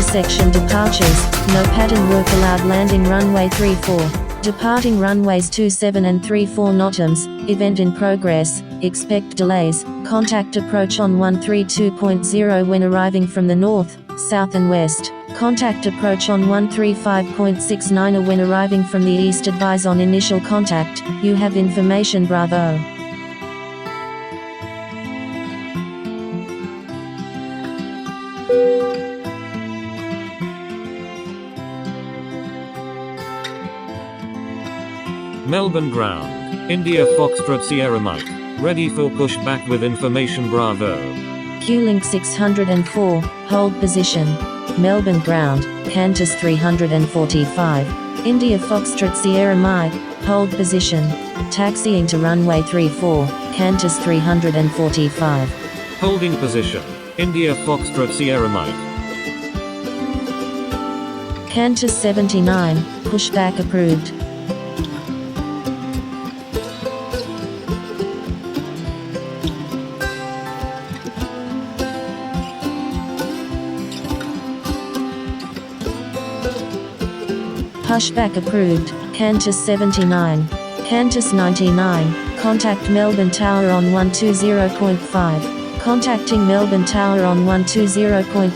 section departures, no pattern work allowed. Landing runway 34. Departing runways 27 and 34 NOTAMs, event in progress, expect delays, contact approach on 132.0 when arriving from the north, south and west, contact approach on 135.69 when arriving from the east. Advise on initial contact, you have information. Bravo. Melbourne ground. India Foxtrot Sierra Mike. Ready for pushback with information. Bravo. Q-Link 604, hold position. Melbourne ground, Qantas 345. India Foxtrot Sierra Mike, hold position. Taxiing to runway 34, Qantas 345. Holding position. India Foxtrot Sierra Mike. Qantas 79, pushback approved. Pushback approved. Qantas 79. Qantas 99. Contact Melbourne Tower on 120.5. Contacting Melbourne Tower on 120.5.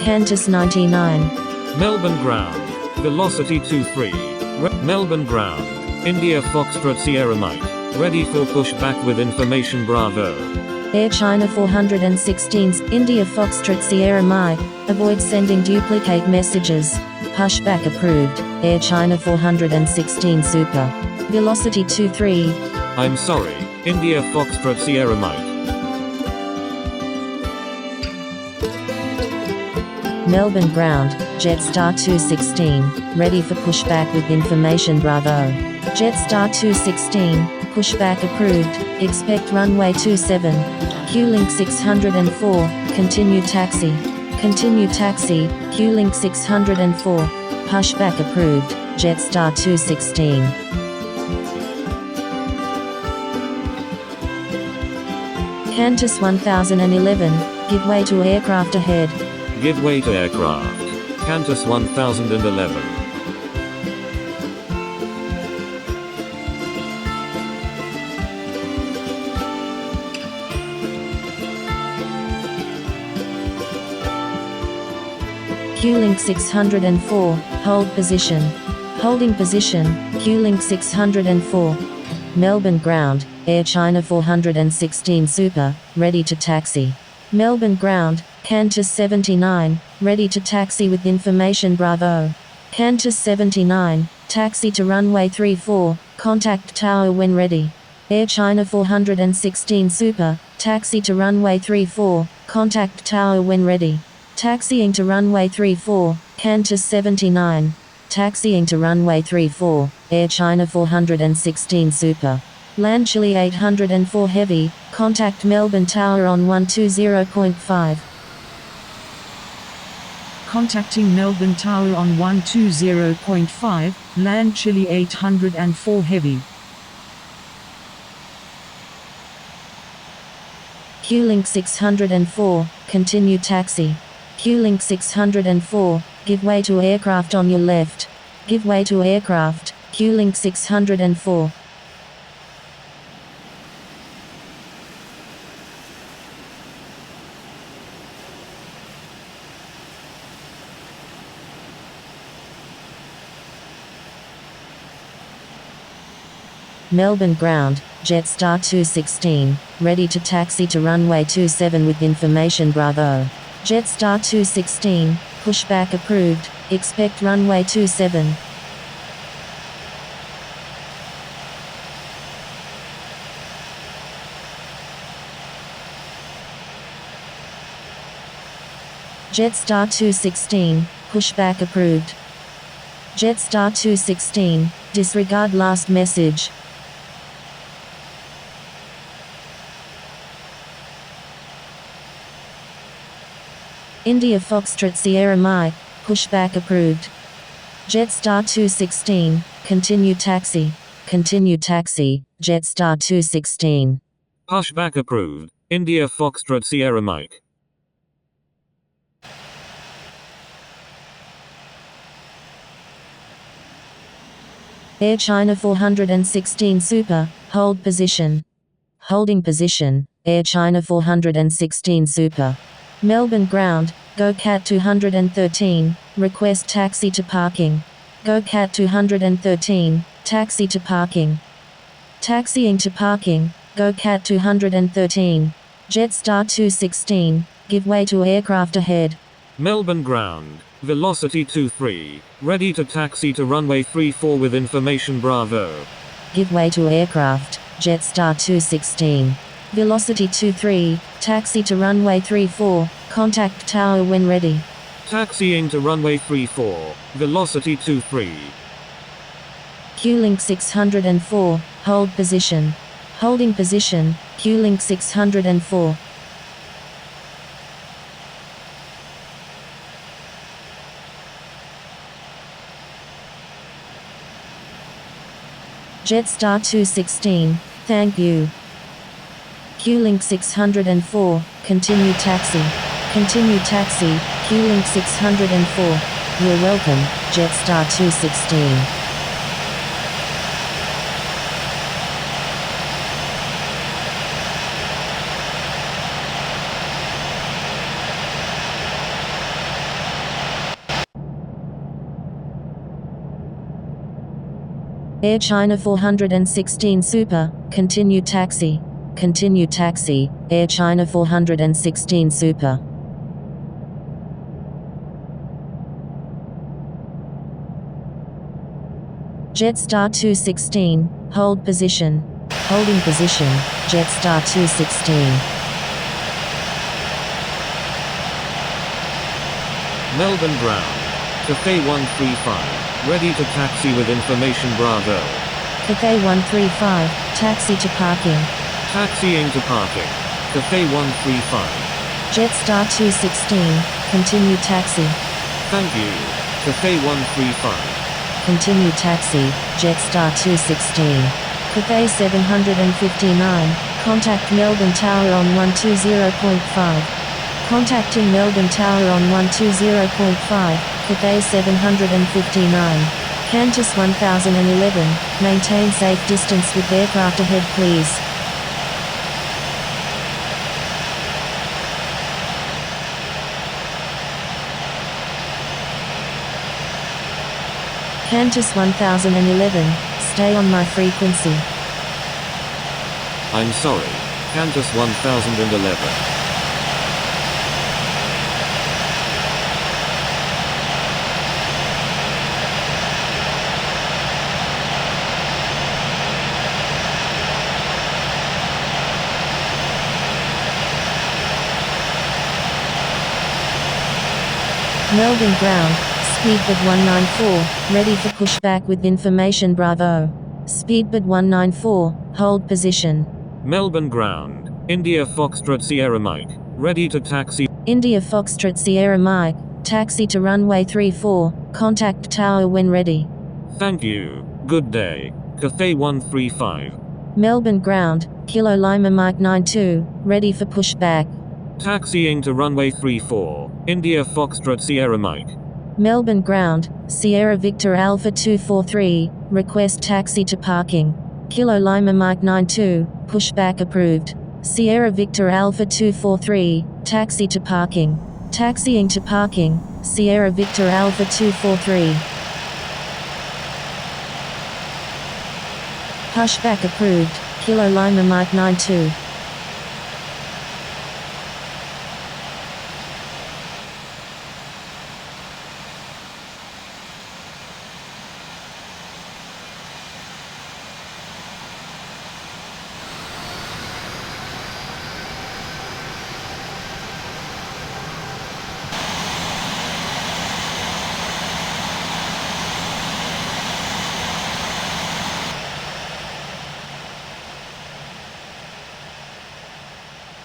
Qantas 99. Melbourne ground. Velocity 23. Melbourne ground. India Foxtrot Sierra Mike. Ready for pushback with information. Bravo. Air China 416's India Foxtrot Sierra Mike. Avoid sending duplicate messages. Pushback approved. Air China 416 Super. Velocity 23. I'm sorry. India Foxtrot Sierra Mike. Melbourne ground, Jetstar 216, ready for pushback with information. Bravo. Jetstar 216, pushback approved, expect runway 27. Q-Link 604, continue taxi. Continue taxi, Q-Link 604, pushback approved, Jetstar 216. Qantas 1011, give way to aircraft ahead. Give way to aircraft. Qantas 1011. Q-Link 604, hold position. Holding position, Q-Link 604. Melbourne ground, Air China 416 Super, ready to taxi. Melbourne ground, Qantas 79, ready to taxi with information. Bravo. Qantas 79, taxi to runway 34, contact tower when ready. Air China 416 Super, taxi to runway 34, contact tower when ready. Taxiing to runway 34, Qantas 79. Taxiing to runway 34, Air China 416 Super. Land Chile 804 Heavy, contact Melbourne Tower on 120.5. Contacting Melbourne Tower on 120.5, land Chile 804 Heavy. Q-Link 604, continue taxi. Q-Link 604, give way to aircraft on your left. Give way to aircraft, Q-Link 604. Melbourne ground, Jetstar 216, ready to taxi to runway 27 with information. Bravo. Jetstar 216, pushback approved, expect runway 27. Jetstar 216, pushback approved. Jetstar 216, disregard last message. India Foxtrot Sierra Mike, pushback approved. Jetstar 216, continue taxi. Continue taxi, Jetstar 216. Pushback approved. India Foxtrot Sierra Mike. Air China 416 Super, hold position. Holding position, Air China 416 Super. Melbourne ground, Go Cat 213, request taxi to parking. Go Cat 213, taxi to parking. Taxiing to parking, Go Cat 213. Jetstar 216, give way to aircraft ahead. Melbourne ground, velocity 23, ready to taxi to runway 34 with information Bravo. Give way to aircraft, Jetstar 216. Velocity 23, taxi to runway 34, contact tower when ready. Taxiing to runway 34, velocity 23. Q-Link 604, hold position. Holding position, Q-Link 604. Jetstar 216, thank you. Q-Link 604, continue taxi. Continue taxi, Q-Link 604. You're welcome, Jetstar 216. Air China 416 Super, continue taxi. Continue taxi, Air China 416 Super. Jetstar 216, hold position. Holding position, Jetstar 216. Melbourne ground, Cathay 135, ready to taxi with information Bravo. Cathay 135, taxi to parking. Taxiing to parking, Cathay 135. Jetstar 216, continue taxi. Thank you, Cathay 135. Continue taxi, Jetstar 216. Cathay 759, contact Melbourne Tower on 120.5. Contacting Melbourne Tower on 120.5, Cathay 759. Qantas 1011, maintain safe distance with aircraft ahead please. Qantas 1011, stay on my frequency. I'm sorry, Qantas 1011. Melbourne ground, Speedbird 194, ready for pushback with information Bravo. Speedbird 194, hold position. Melbourne ground, India Foxtrot Sierra Mike, ready to taxi. India Foxtrot Sierra Mike, taxi to runway 34, contact tower when ready. Thank you, good day, Cathay 135. Melbourne ground, Kilo Lima Mike 92, ready for pushback. Taxiing to runway 34, India Foxtrot Sierra Mike. Melbourne ground, Sierra Victor Alpha 243, request taxi to parking. Kilo Lima Mike 92, pushback approved. Sierra Victor Alpha 243, taxi to parking. Taxiing to parking, Sierra Victor Alpha 243. Pushback approved, Kilo Lima Mike 92.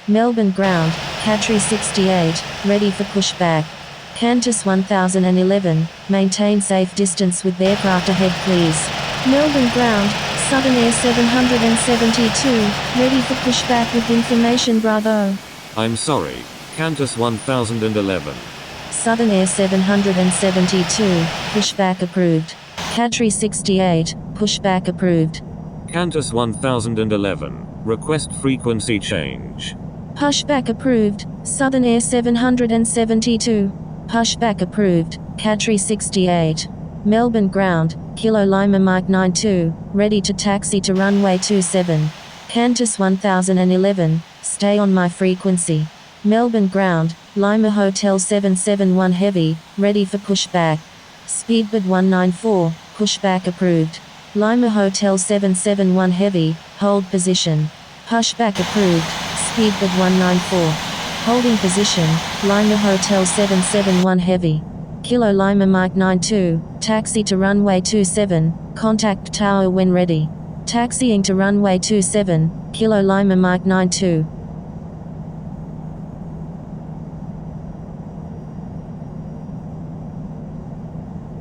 Melbourne ground, Catri 68, ready for pushback. Qantas 1011, maintain safe distance with aircraft ahead please. Melbourne ground, Southern Air 772, ready for pushback with information Bravo. I'm sorry, Qantas 1011. Southern Air 772, pushback approved. Catri 68, pushback approved. Qantas 1011, request frequency change. Pushback approved. Southern Air 772. Pushback approved. Qatari 68. Melbourne ground, Kilo Lima Mike 92, ready to taxi to runway 27. Qantas 1011, stay on my frequency. Melbourne ground, Lima Hotel 771 heavy, ready for pushback. Speedbird 194, pushback approved. Lima Hotel 771 heavy, hold position. Pushback approved. Speedbird 194. Holding position, Lima Hotel 771 heavy. Kilo Lima Mike 92, taxi to runway 27, contact tower when ready. Taxiing to runway 27, Kilo Lima Mike 92.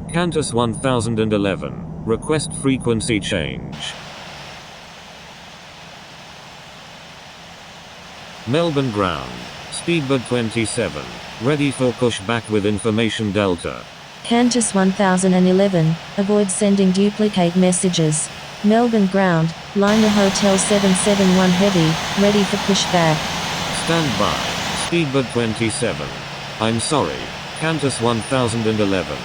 Qantas 1011, request frequency change. Melbourne ground, Speedbird 27, ready for pushback with information Delta. Qantas 1011, avoid sending duplicate messages. Melbourne ground, Lima Hotel 771 heavy, ready for pushback. Stand by, Speedbird 27. I'm sorry, Qantas 1011.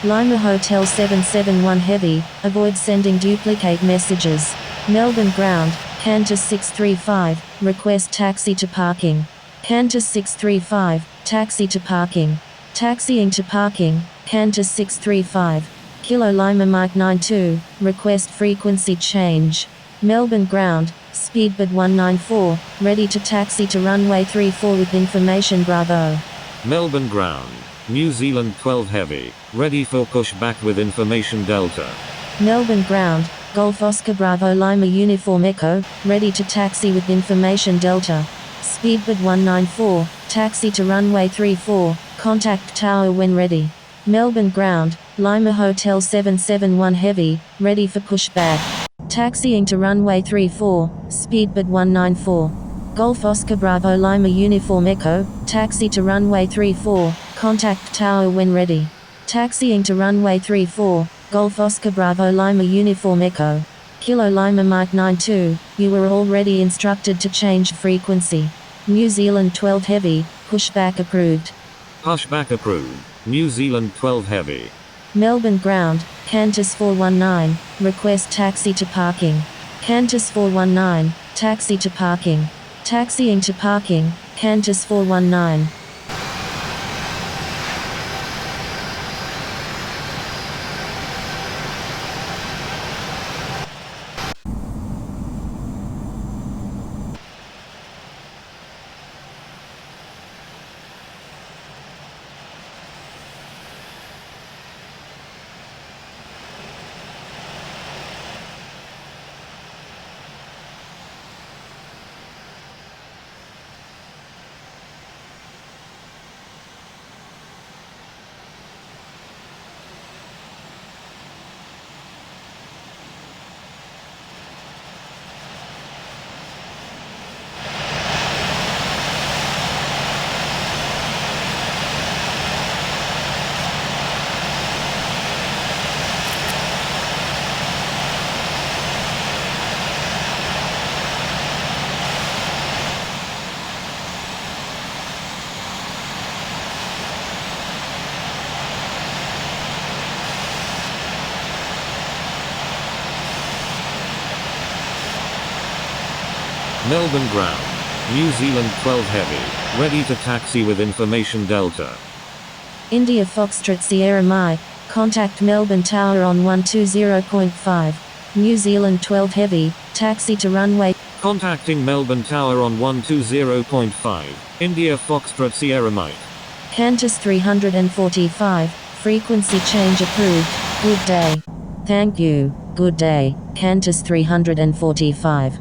Lima Hotel 771 heavy, avoid sending duplicate messages. Melbourne ground, Qantas 635, request taxi to parking. Qantas 635, taxi to parking. Taxiing to parking, Qantas 635. Kilo Lima Mike 92, request frequency change. Melbourne ground, Speedbird 194, ready to taxi to runway 34 with information Bravo. Melbourne ground, New Zealand 12 heavy, ready for pushback with information Delta. Melbourne ground, Golf Oscar Bravo Lima Uniform Echo, ready to taxi with information Delta. Speedbird 194, taxi to runway 34, contact tower when ready. Melbourne ground, Lima Hotel 771 heavy, ready for pushback. Taxiing to runway 34, Speedbird 194. Golf Oscar Bravo Lima Uniform Echo, taxi to runway 34, contact tower when ready. Taxiing to runway 34, Golf Oscar Bravo Lima Uniform Echo. Kilo Lima Mike 92, you were already instructed to change frequency. New Zealand 12 heavy, pushback approved. Pushback approved, New Zealand 12 heavy. Melbourne ground, Qantas 419, request taxi to parking. Qantas 419, taxi to parking. Taxiing to parking, Qantas 419. Melbourne ground, New Zealand 12 heavy, ready to taxi with information Delta. India Foxtrot Sierra Mike, contact Melbourne Tower on 120.5. New Zealand 12 heavy, taxi to runway. Contacting Melbourne Tower on 120.5, India Foxtrot Sierra Mike. Qantas 345, frequency change approved, good day. Thank you, good day, Qantas 345.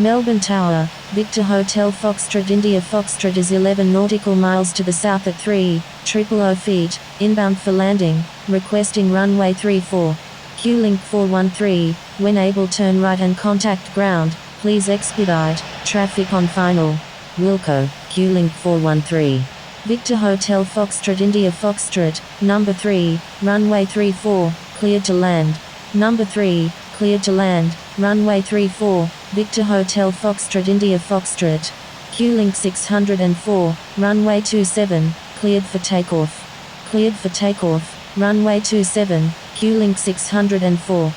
Melbourne Tower, Victor Hotel Foxtrot India Foxtrot is 11 nautical miles to the south at 3,000 feet, inbound for landing, requesting runway 34. Q-Link 413, when able turn right and contact ground, please expedite, traffic on final. Wilco, Q-Link 413. Victor Hotel Foxtrot India Foxtrot, number 3, runway 34, cleared to land. Number 3, cleared to land, runway 34, Victor Hotel Foxtrot India Foxtrot. Q-Link 604, runway 27, cleared for takeoff. Cleared for takeoff, runway 27, Q-Link 604.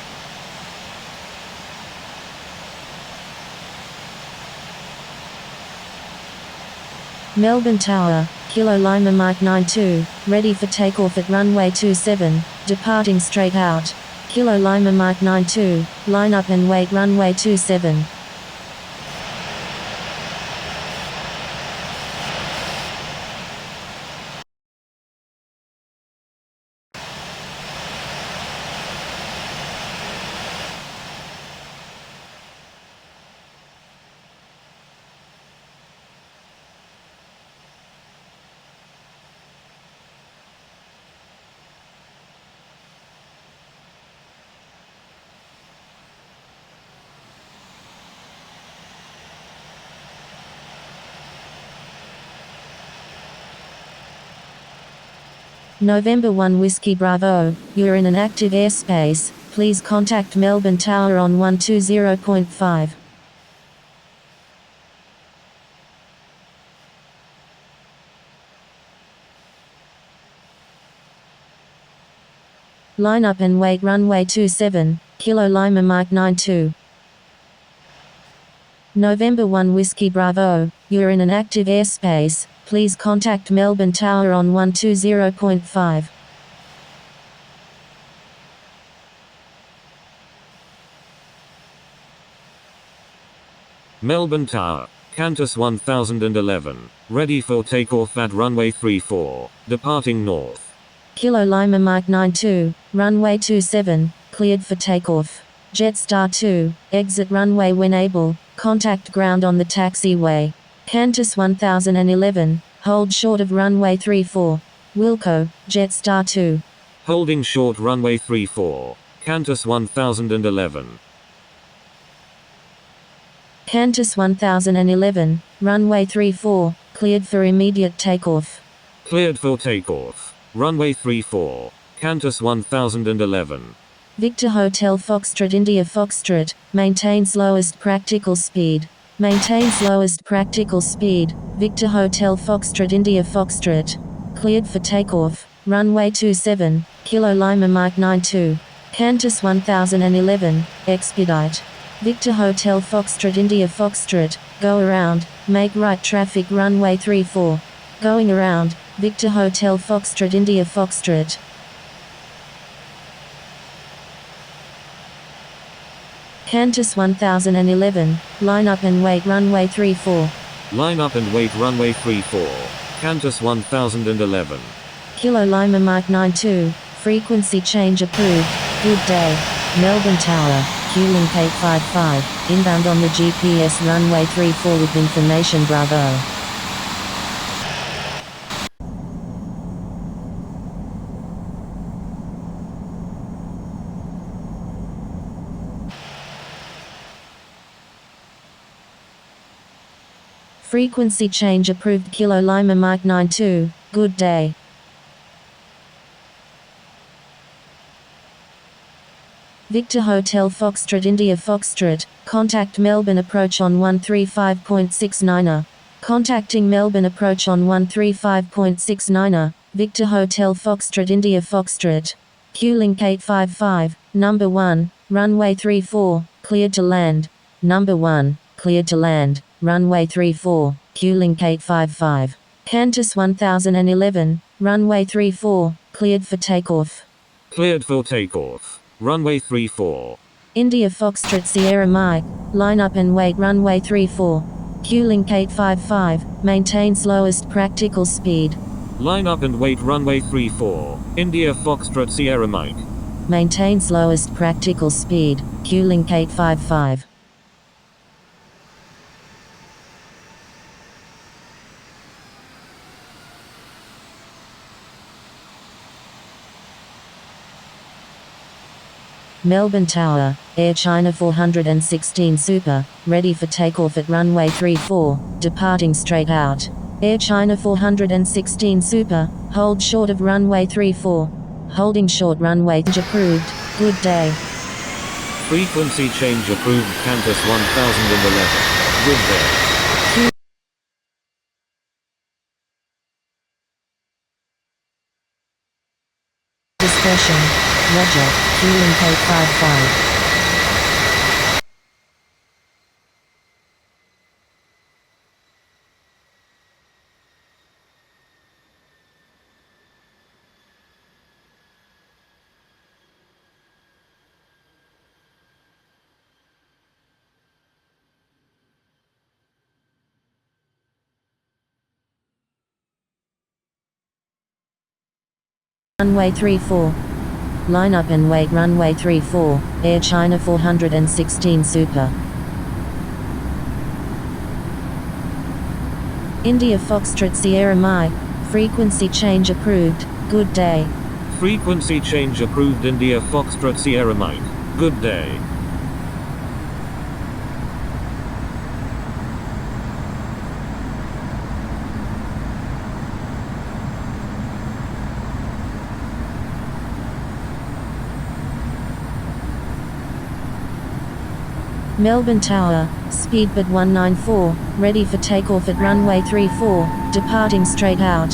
Melbourne Tower, Kilo Lima Mike 92, ready for takeoff at runway 27, departing straight out. Kilo Lima Mike 92, line up and wait runway 27. November 1 Whiskey Bravo, you're in an active airspace, please contact Melbourne Tower on 120.5. Line up and wait runway 27, Kilo Lima Mike 92. November 1 Whiskey Bravo, you're in an active airspace, please contact Melbourne Tower on 120.5. Melbourne Tower, Qantas 1011, ready for takeoff at runway 34, departing north. Kilo Lima Mike 92, runway 27, cleared for takeoff. Jetstar 2, exit runway when able, contact ground on the taxiway. Qantas 1011, hold short of runway 34. Wilco, Jetstar 2. Holding short runway 34, Qantas 1011. Qantas 1011, runway 34, cleared for immediate takeoff. Cleared for takeoff, runway 34, Qantas 1011. Victor Hotel Foxtrot India Foxtrot, maintains lowest practical speed. Maintains lowest practical speed, Victor Hotel Foxtrot India Foxtrot. Cleared for takeoff, runway 27, Kilo Lima Mike 92. Qantas 1011, expedite. Victor Hotel Foxtrot India Foxtrot, go around, make right traffic runway 34. Going around, Victor Hotel Foxtrot India Foxtrot. Qantas 1011, line up and wait runway 34. Line up and wait runway 34, Qantas 1011. Kilo Lima Mike 92, frequency change approved, good day. Melbourne Tower, Q-Link 855, inbound on the GPS runway 34 with information Bravo. Frequency change approved Kilo Lima Mike 92, good day. Victor Hotel Foxtrot India Foxtrot, contact Melbourne approach on 135.69er. Contacting Melbourne approach on 135.69er, Victor Hotel Foxtrot India Foxtrot. Q-Link 855, number 1, runway 34, cleared to land. Number 1, cleared to land. Runway 34, Q-Link 855. Qantas 1011, runway 34, cleared for takeoff. Cleared for takeoff, runway 34. India Foxtrot Sierra Mike, line up and wait runway 34. Q-Link 855, maintains lowest practical speed. Line up and wait runway 34, India Foxtrot Sierra Mike. Maintains lowest practical speed, Q-Link 855. Melbourne Tower, Air China 416 Super, ready for takeoff at runway 34, departing straight out. Air China 416 Super, hold short of runway 34. Holding short runway approved, good day. Frequency change approved Qantas 1011. Good day. Dispersion. Roger, Q-link 855. Runway 34. Line up and wait runway 34, Air China 416 Super. India Foxtrot Sierra Mike, frequency change approved, good day. Frequency change approved India Foxtrot Sierra Mike. Good day. Melbourne Tower, speedbird 194, ready for takeoff at runway 34, departing straight out.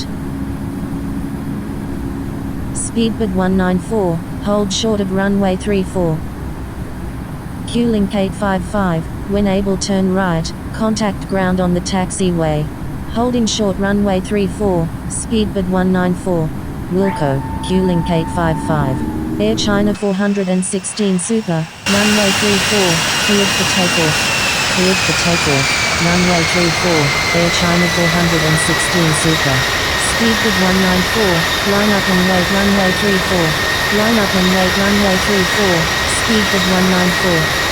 Speedbird 194, hold short of runway 34. Q-link 855, when able turn right, contact ground on the taxiway. Holding short runway 34, speedbird 194. Wilco, Q-link 855. Air China 416 Super, runway 34, cleared for takeoff. Cleared for takeoff, runway 34, Air China 416 Super. Speedbird 194, line up and wait runway 34. Line up and wait runway 34, speedbird 194.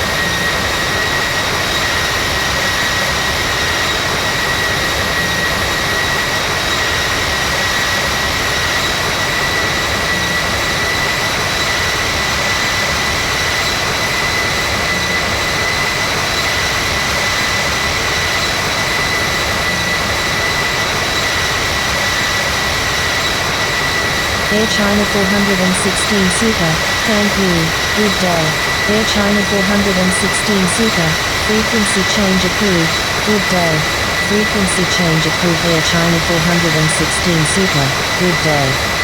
Air China 416 Super, thank you, good day. Air China 416 Super, frequency change approved, good day. Frequency change approved Air China 416 Super, good day.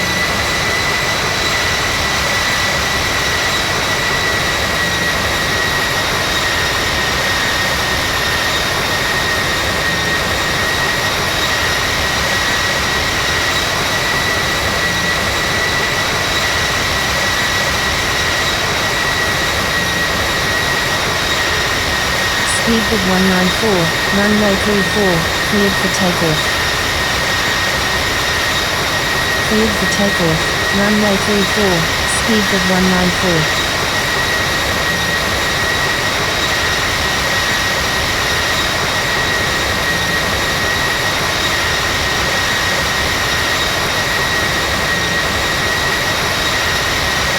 Speedbird 194, runway 34, cleared for takeoff. Cleared for takeoff, runway 34, speedbird 194.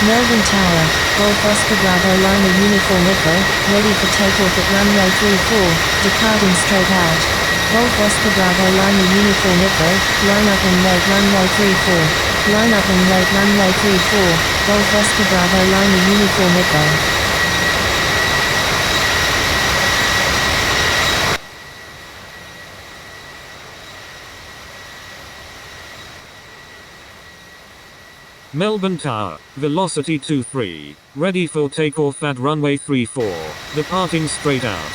Melbourne Tower, Golf Oscar Bravo Lima Uniform Echo, ready for takeoff at runway 34, departing straight out. Golf Oscar Bravo Lima Uniform Echo, line up and wait runway 34. Line up and wait runway 34, Golf Oscar Bravo Lima Uniform Echo. Melbourne Tower, velocity 23, ready for takeoff at runway 34, departing straight out.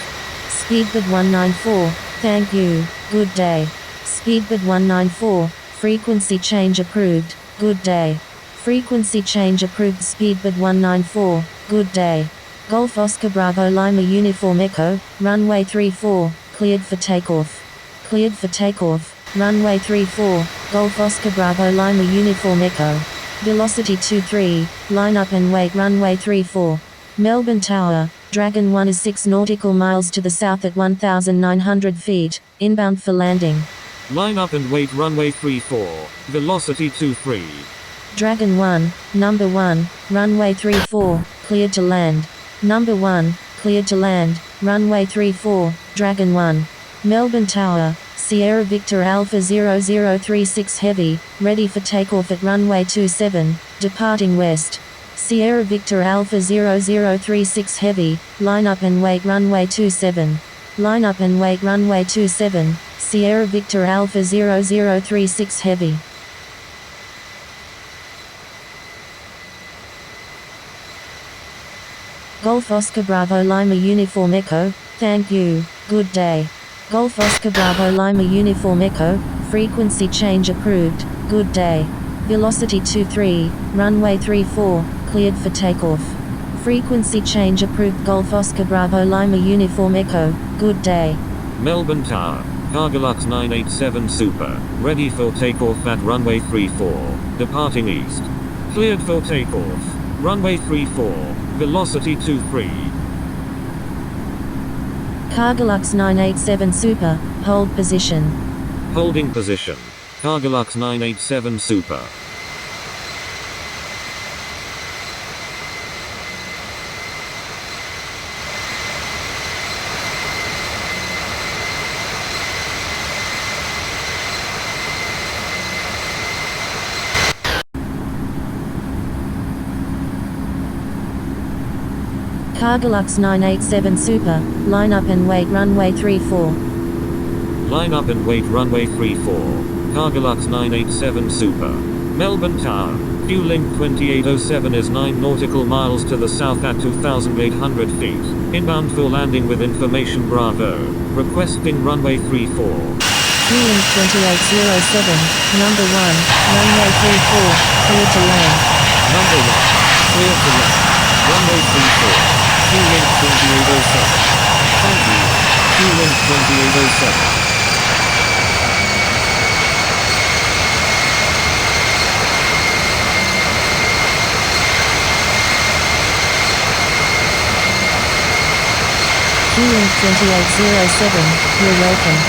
Speedbird 194, thank you, good day. Speedbird 194, frequency change approved, good day. Frequency change approved Speedbird 194, good day. Golf Oscar Bravo Lima Uniform Echo, runway 34, cleared for takeoff. Cleared for takeoff, runway 34, Golf Oscar Bravo Lima Uniform Echo. Velocity 23, line up and wait runway 34. Melbourne Tower, Dragon 1 is 6 nautical miles to the south at 1,900 feet, inbound for landing. Line up and wait runway 34, velocity 23. Dragon 1, number 1, runway 34, cleared to land. Number 1, cleared to land, runway 34, Dragon 1. Melbourne Tower, Sierra Victor Alpha 0036 Heavy, ready for takeoff at runway 27, departing west. Sierra Victor Alpha 0036 Heavy, line up and wait runway 27. Line up and wait runway 27, Sierra Victor Alpha 0036 Heavy. Golf Oscar Bravo Lima Uniform Echo, thank you, good day. Golf Oscar Bravo Lima Uniform Echo, frequency change approved, good day. Velocity 23, runway 34, cleared for takeoff. Frequency change approved. Golf Oscar Bravo Lima Uniform Echo, good day. Melbourne Tower, Cargolux 987 Super, ready for takeoff at runway 34, departing east. Cleared for takeoff. Runway 34, velocity 23. Cargolux 987 Super, hold position. Holding position. Cargolux 987 Super. Cargolux 987 Super, line up and wait runway 34. Line up and wait runway 34. Cargolux 987 Super. Melbourne Tower, fueling 2807 is 9 nautical miles to the south at 2,800 feet. Inbound for landing with information Bravo. Requesting runway 34. Fueling 2807, number 1, runway 34, clear to land. Number 1, clear to land. Runway 34. Fueling 2807. Thank you. Fueling 2807. Fueling 2807, you're welcome.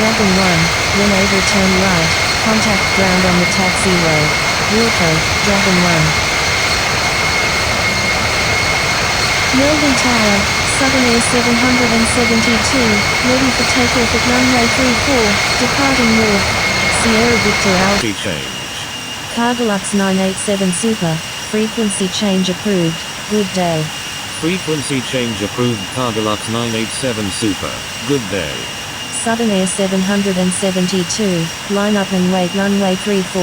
Dragon 1, when able turn right, contact ground on the taxiway. Wilco, Dragon 1. Melbourne Tower, Southern Air 772, ready for takeoff at runway 34, departing north. Sierra Victor Alpha. Change. Cargolux 987 Super, frequency change approved, good day. Frequency change approved. Cargolux 987 Super. Good day. Southern Air 772, line up and wait runway 34.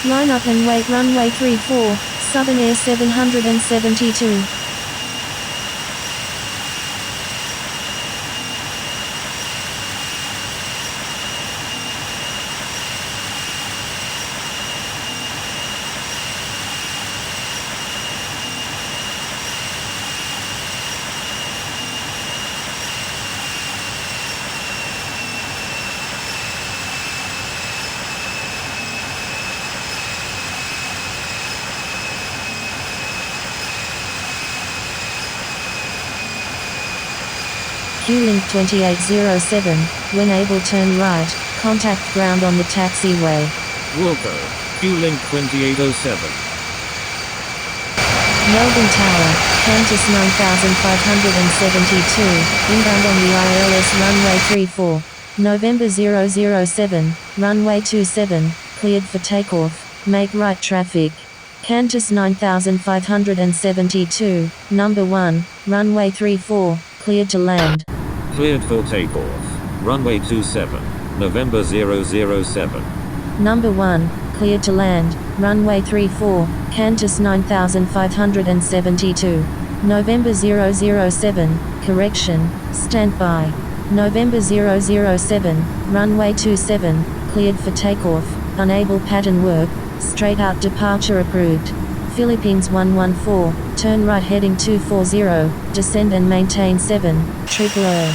Line up and wait runway 34, Southern Air 772. Fueling 2807, when able turn right, contact ground on the taxiway. Wilco, fueling 2807. Melbourne Tower, Qantas 9572, inbound on the ILS runway 34, November 007, runway 27, cleared for takeoff, make right traffic. Qantas 9572, number 1, runway 34, cleared to land. Cleared for takeoff. Runway 27, November 007. Number 1, cleared to land, runway 34, Qantas 9572. November 007, correction, stand by. November 007, runway 27, cleared for takeoff, unable pattern work, straight out departure approved. Philippines 114, turn right heading 240, descend and maintain 7, triple O.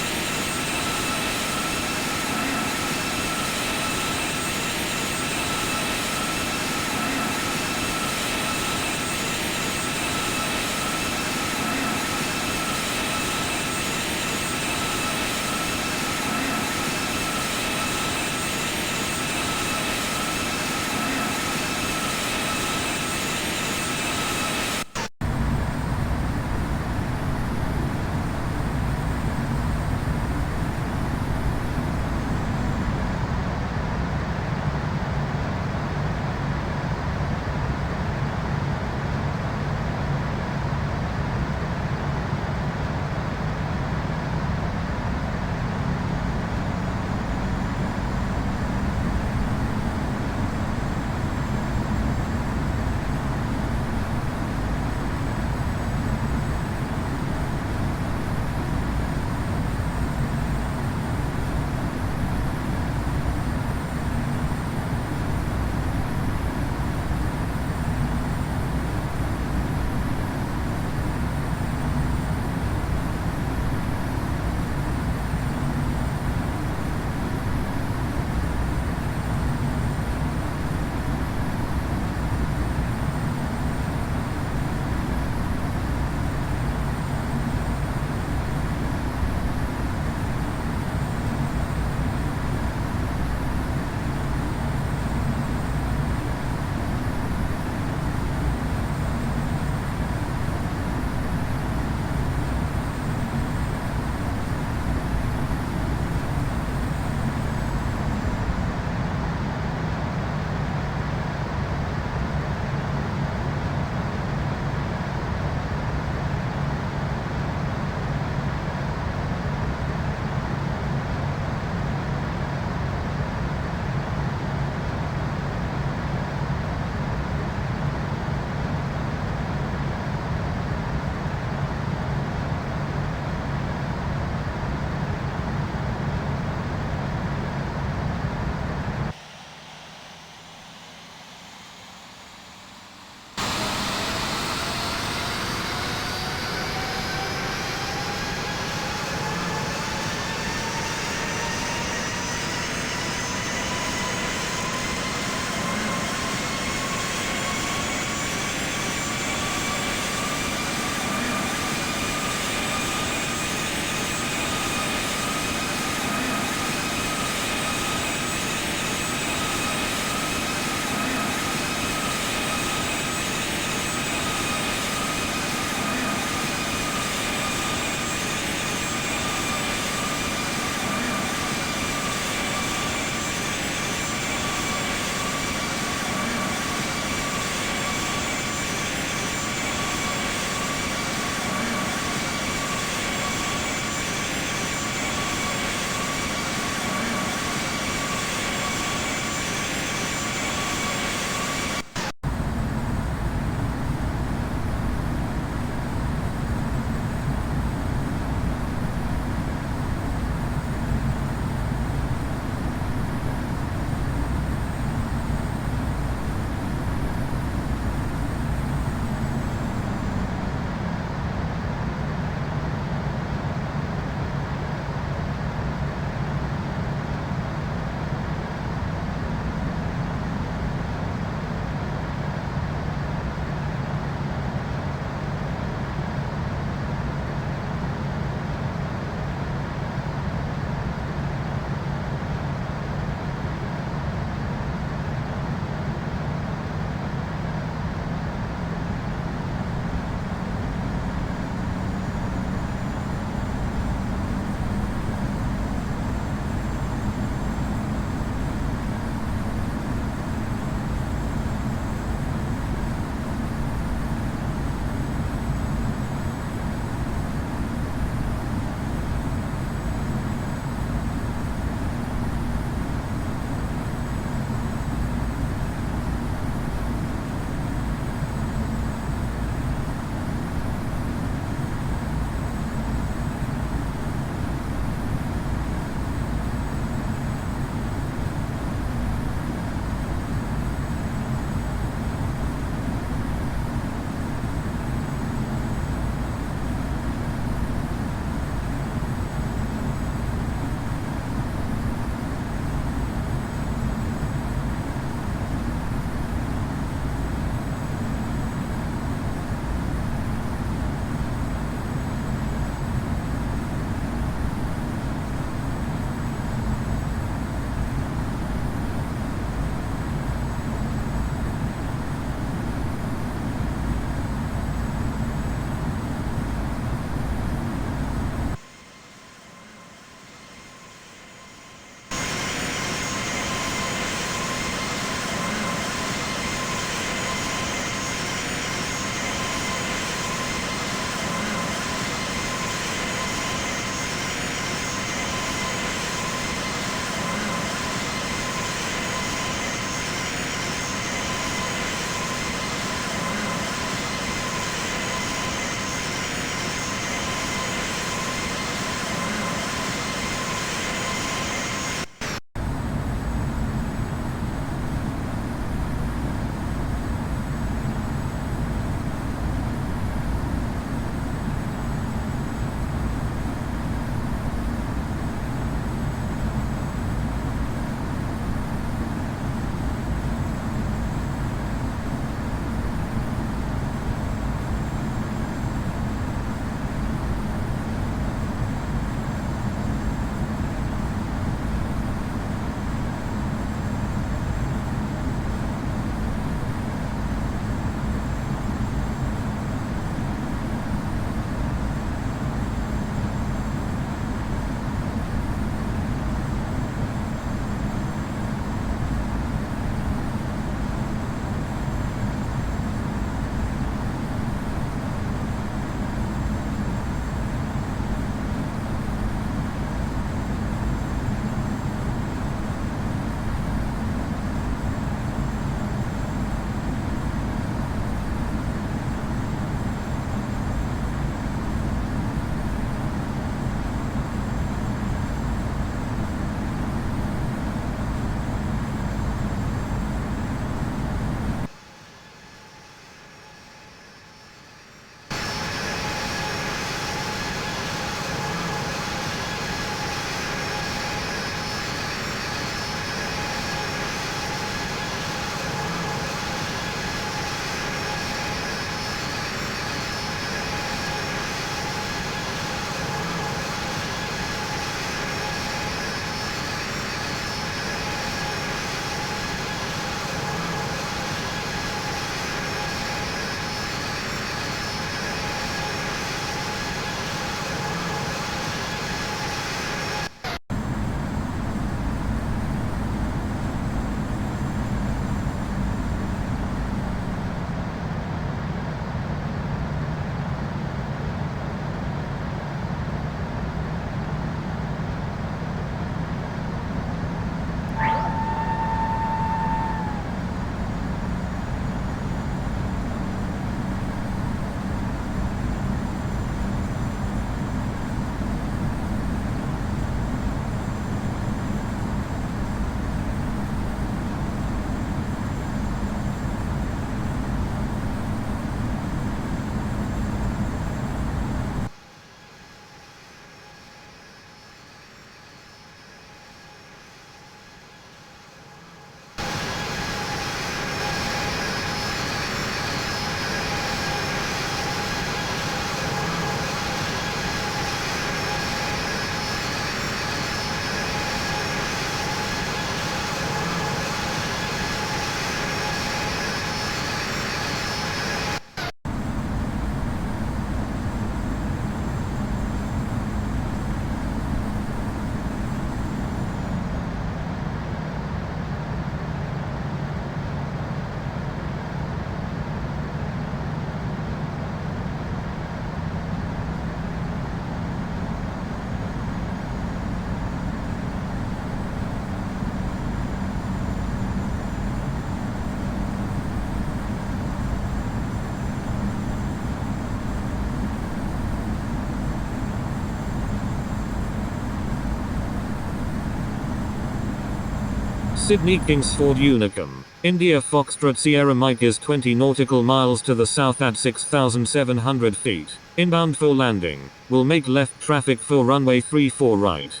Sydney Kingsford Unicum. India Foxtrot Sierra Mike is 20 nautical miles to the south at 6,700 feet. Inbound for landing. Will make left traffic for runway 34 right.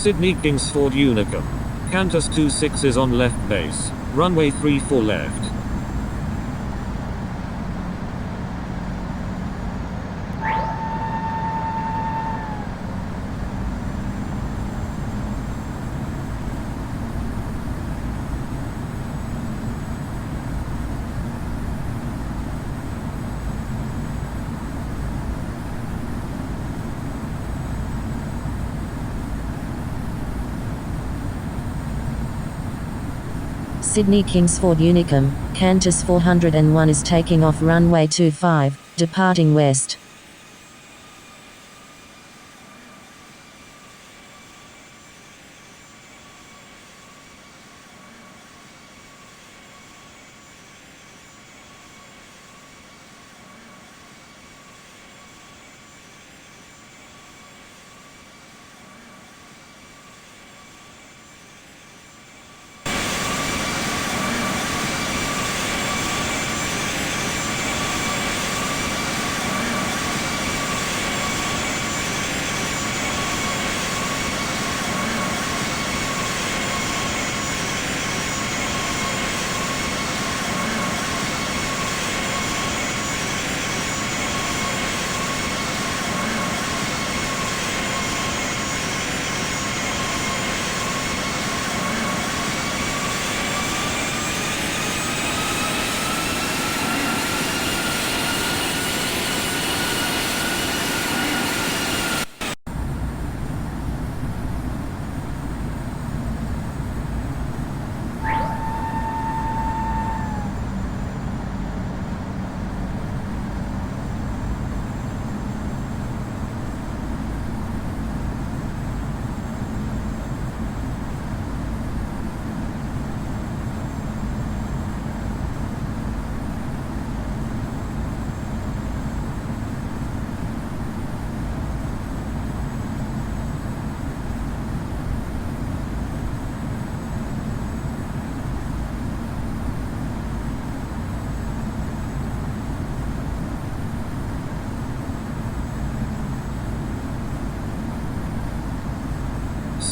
Sydney Kingsford Unicum. Qantas 26 is on left base. Runway 34 left. Sydney Kingsford Unicum, Qantas 401 is taking off runway 25, departing west.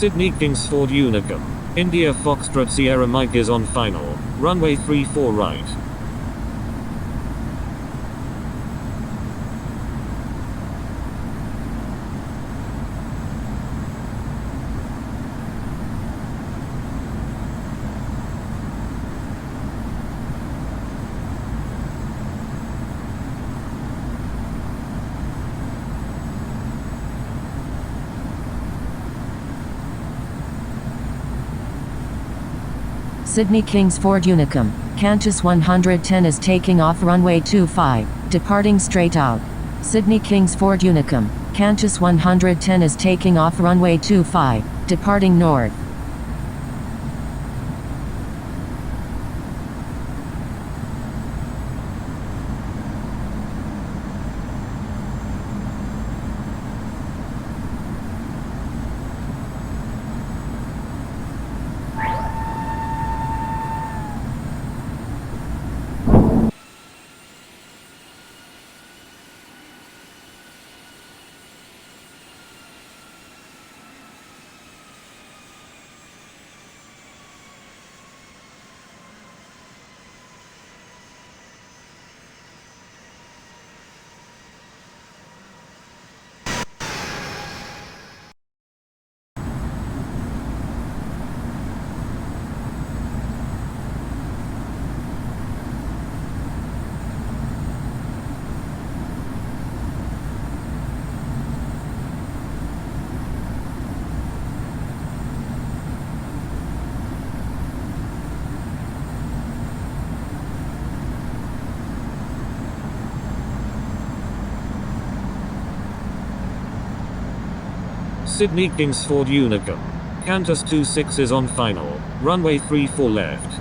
Sydney Kingsford Unicum. India Foxtrot Sierra Mike is on final. Runway 34 right. Sydney Kingsford Unicum, Qantas 110 is taking off runway 25, departing straight out. Sydney Kingsford Unicum, Qantas 110 is taking off runway 25, departing north. Sydney Kingsford Unicum. Qantas 26 is on final. Runway 34 left.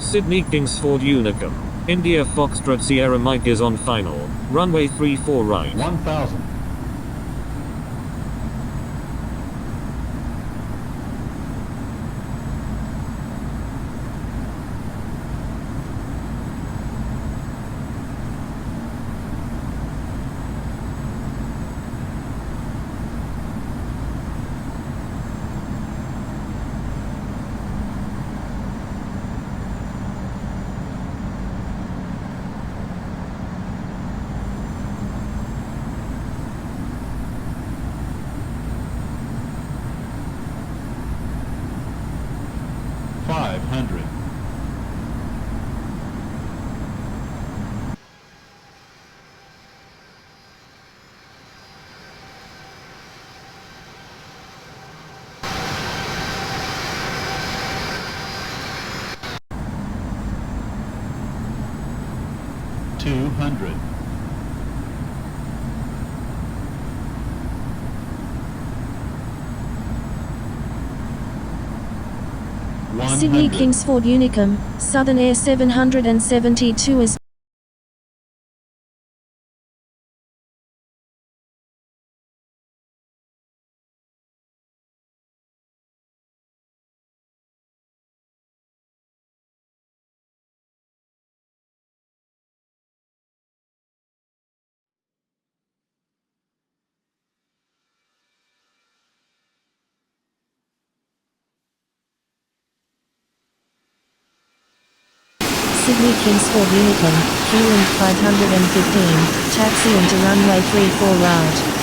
Sydney Kingsford Unicum. India Foxtrot Sierra Mike is on final. Runway 34 right. 1000. $500. $200. Sydney 100. Kingsford Unicum, Southern Air 772 is Sydney Kingsford Unicum, Q-Link 515, taxiing to runway 34 right.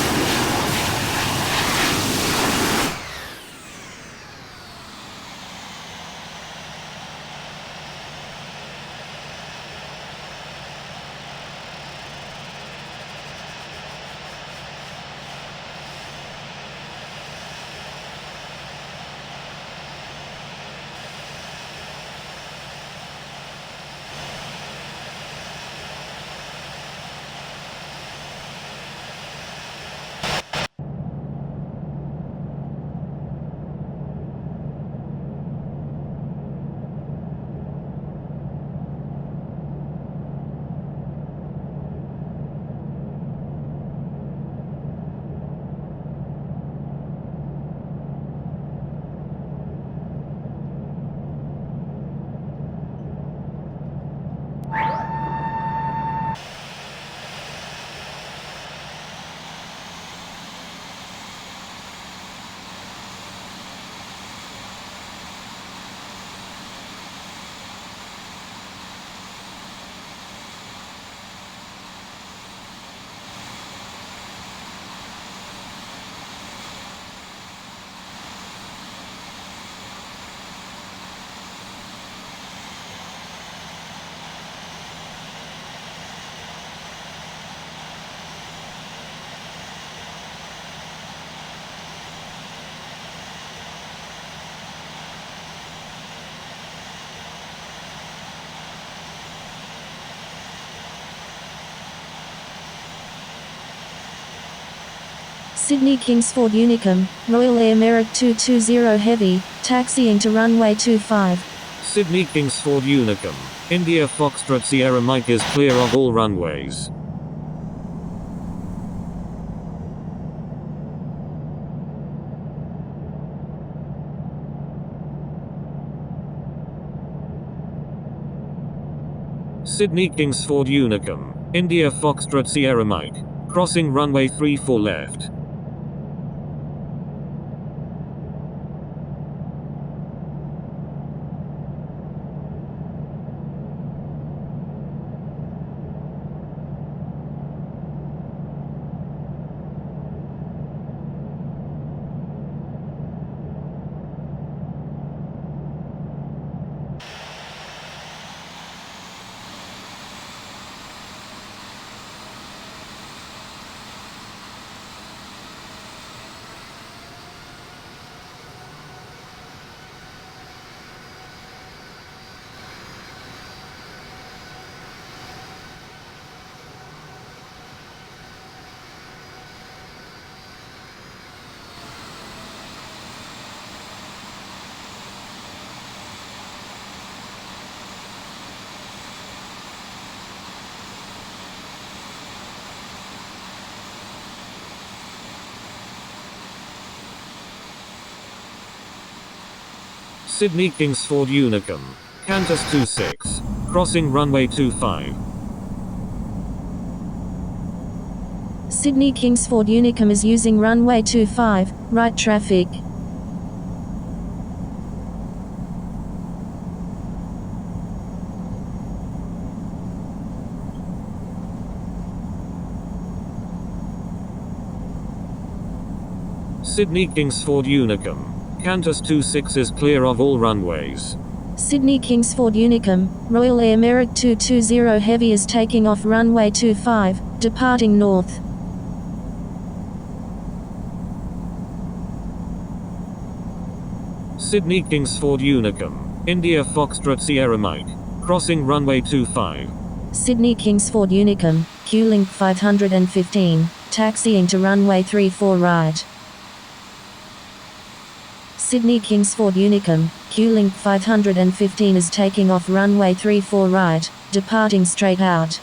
Sydney Kingsford Unicum, Royal Air Merrick 220 Heavy, taxiing to runway 25. Sydney Kingsford Unicum. India Foxtrot Sierra Mike is clear of all runways. Sydney Kingsford Unicum. India Foxtrot Sierra Mike. Crossing runway 34 left. Sydney Kingsford Unicum. Qantas 26. Crossing runway 25. Sydney Kingsford Unicum is using runway 25, right traffic. Sydney Kingsford Unicum. Qantas 26 is clear of all runways. Sydney Kingsford Unicum, Royal Air Merrick 220 Heavy is taking off runway 25, departing north. Sydney Kingsford Unicum. India Foxtrot Sierra Mike. Crossing runway 25. Sydney Kingsford Unicum, Q-Link 515, taxiing to runway 34 right. Sydney Kingsford Unicum, Q-Link 515 is taking off runway 34 right, departing straight out.